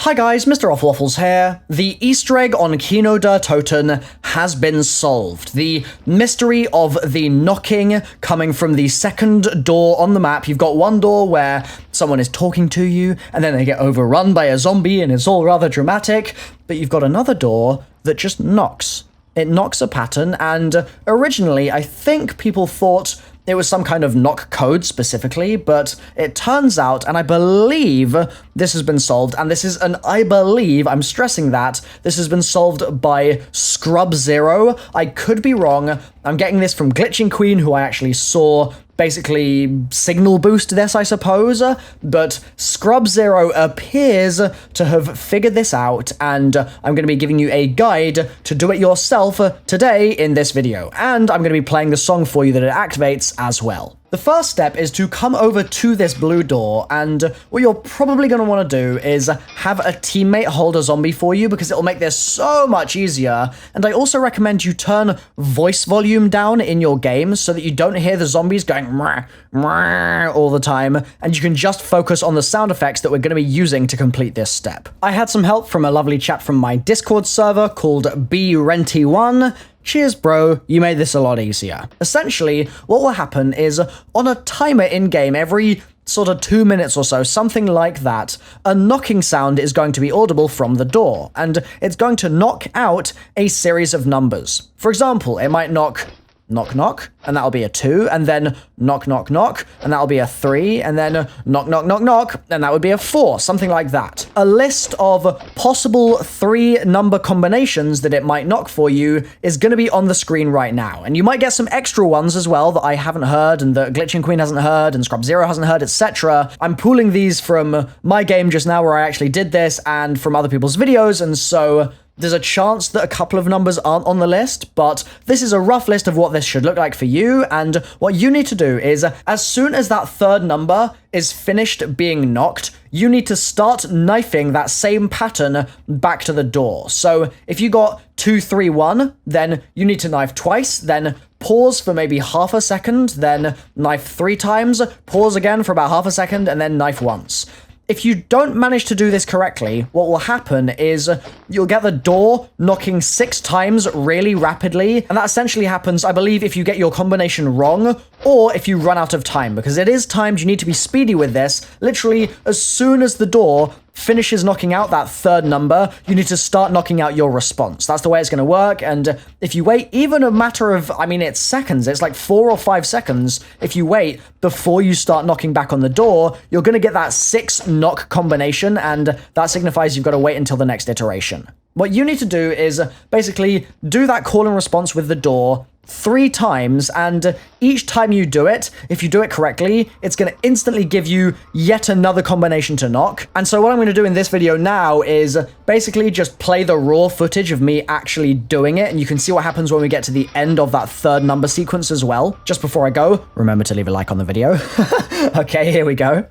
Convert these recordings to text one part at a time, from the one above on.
Hi guys, MrRoflWaffles here. The Easter egg on Kino Der Toten has been solved. The mystery of the knocking coming from the second door on the map. You've got one door where someone is talking to you, and then they get overrun by a zombie, and it's all rather dramatic. But you've got another door that just knocks. It knocks a pattern, and originally I think people thought it was some kind of knock code specifically, but it turns out, and I believe this has been solved, and this is an I believe, I'm stressing that, this has been solved by Scrub0. I could be wrong. I'm getting this from Glitching Queen, who I actually saw basically signal boost this, I suppose, but Scrub0 appears to have figured this out, and I'm going to be giving you a guide to do it yourself today in this video, and I'm going to be playing the song for you that it activates as well. The first step is to come over to this blue door, and what you're probably going to want to do is have a teammate hold a zombie for you, because it'll make this so much easier. And I also recommend you turn voice volume down in your game so that you don't hear the zombies going mrah, mrah all the time, and you can just focus on the sound effects that we're going to be using to complete this step. I had some help from a lovely chat from my Discord server called BRenty1. Cheers, bro, you made this a lot easier. Essentially, what will happen is, on a timer in-game, every sort of 2 minutes or so, something like that, a knocking sound is going to be audible from the door, and it's going to knock out a series of numbers. For example, it might knock knock knock, and that'll be a 2, and then knock knock knock, and that'll be a 3, and then knock knock knock knock, and that would be a 4, something like that. A list of possible 3 number combinations that it might knock for you is going to be on the screen right now, and you might get some extra ones as well that I haven't heard, and that Glitching Queen hasn't heard, and Scrub0 hasn't heard, etc. I'm pooling these from my game just now where I actually did this, and from other people's videos, and so there's a chance that a couple of numbers aren't on the list, but this is a rough list of what this should look like for you, and what you need to do is, as soon as that third number is finished being knocked, you need to start knifing that same pattern back to the door. So if you got 2, 3, 1, then you need to knife twice, then pause for maybe half a second, then knife 3 times, pause again for about half a second, and then knife once. If you don't manage to do this correctly, what will happen is you'll get the door knocking 6 times really rapidly, and that essentially happens, I believe, if you get your combination wrong, or if you run out of time, because it is timed. You need to be speedy with this. Literally, as soon as the door finishes knocking out that third number, you need to start knocking out your response. That's the way it's going to work, and if you wait even a matter of, it's seconds, it's like 4 or 5 seconds, if you wait before you start knocking back on the door, you're going to get that 6 knock combination, and that signifies you've got to wait until the next iteration. What you need to do is basically do that call and response with the door 3 times, and each time you do it, if you do it correctly, it's going to instantly give you yet another combination to knock. And so what I'm going to do in this video now is basically just play the raw footage of me actually doing it, and you can see what happens when we get to the end of that third number sequence as well. Just before I go, remember to leave a like on the video. Okay, here we go.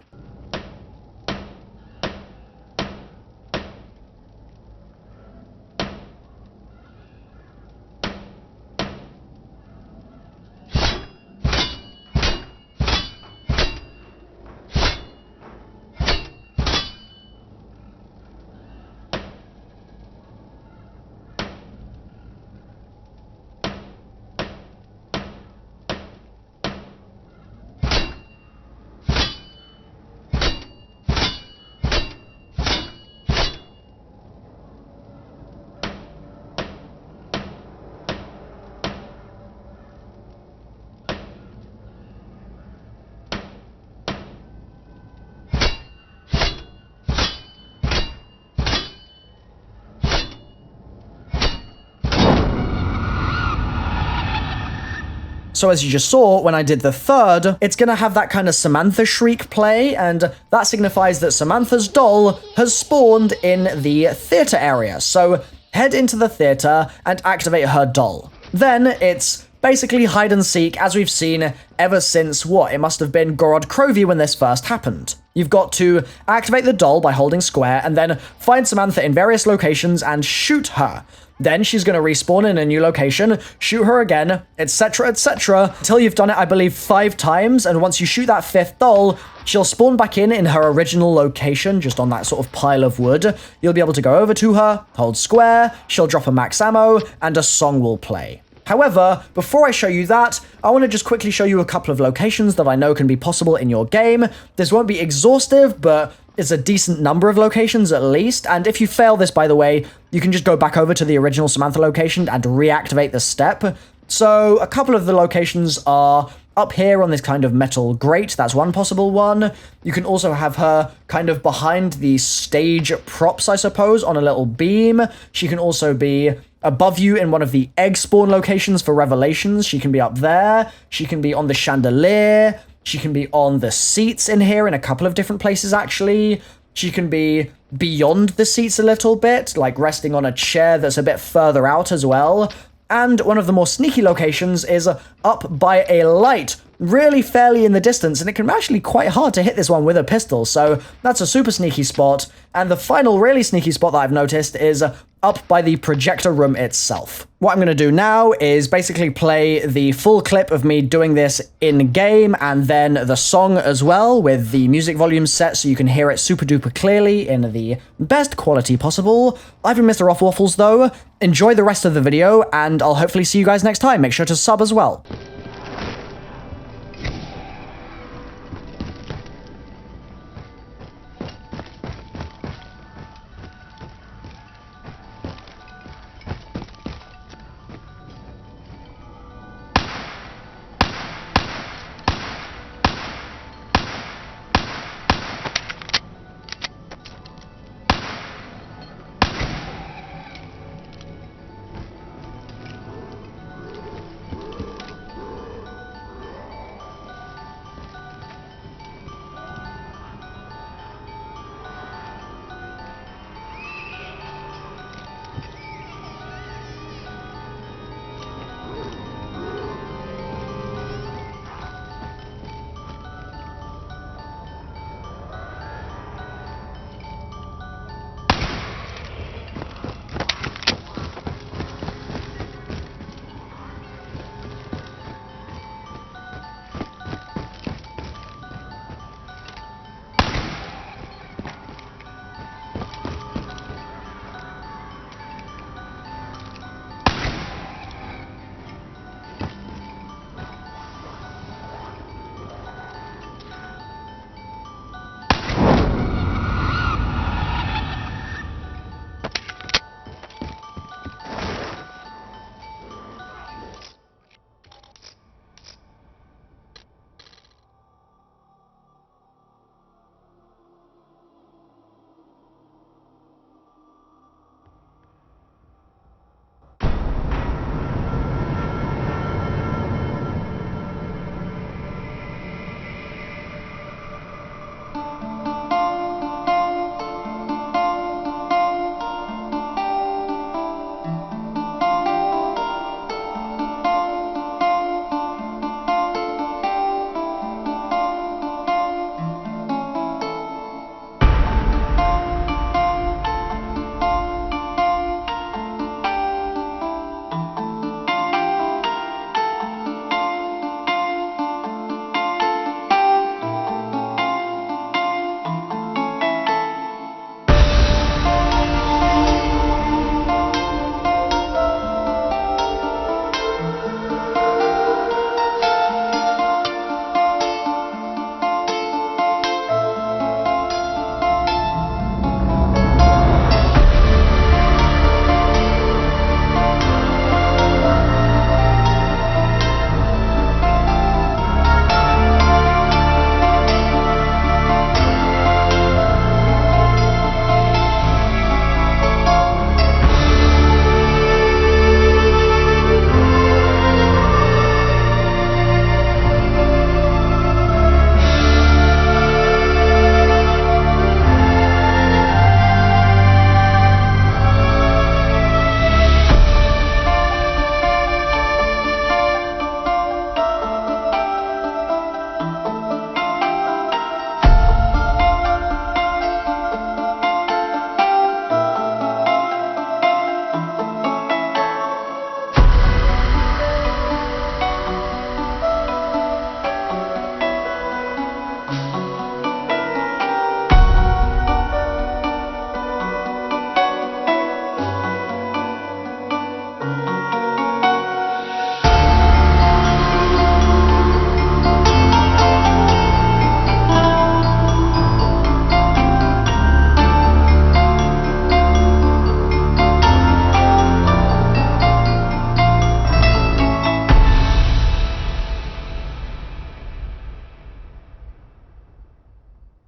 So as you just saw, when I did the third, it's going to have that kind of Samantha shriek play, and that signifies that Samantha's doll has spawned in the theater area. So head into the theater and activate her doll. Then it's basically hide and seek as we've seen ever since, what, it must have been Gorod Krovi when this first happened. You've got to activate the doll by holding square and then find Samantha in various locations and shoot her. Then she's going to respawn in a new location, shoot her again, etc, etc, until you've done it, I believe, 5 times, and once you shoot that 5th doll, she'll spawn back in her original location, just on that sort of pile of wood. You'll be able to go over to her, hold square, she'll drop a max ammo, and a song will play. However, before I show you that, I want to just quickly show you a couple of locations that I know can be possible in your game. This won't be exhaustive, but it's a decent number of locations at least, and if you fail this, by the way, you can just go back over to the original Samantha location and reactivate the step. So, a couple of the locations are up here on this kind of metal grate, that's one possible one. You can also have her kind of behind the stage props, I suppose, on a little beam. She can also be above you in one of the egg spawn locations for Revelations. She can be up there. She can be on the chandelier. She can be on the seats in here in a couple of different places, actually. She can be beyond the seats a little bit, like resting on a chair that's a bit further out as well. And one of the more sneaky locations is up by a light, really fairly in the distance, and it can be actually quite hard to hit this one with a pistol, so that's a super sneaky spot. And the final really sneaky spot that I've noticed is up by the projector room itself. What I'm going to do now is basically play the full clip of me doing this in-game, and then the song as well, with the music volume set so you can hear it super duper clearly in the best quality possible. I've been MrRoflWaffles though. Enjoy the rest of the video, and I'll hopefully see you guys next time. Make sure to sub as well.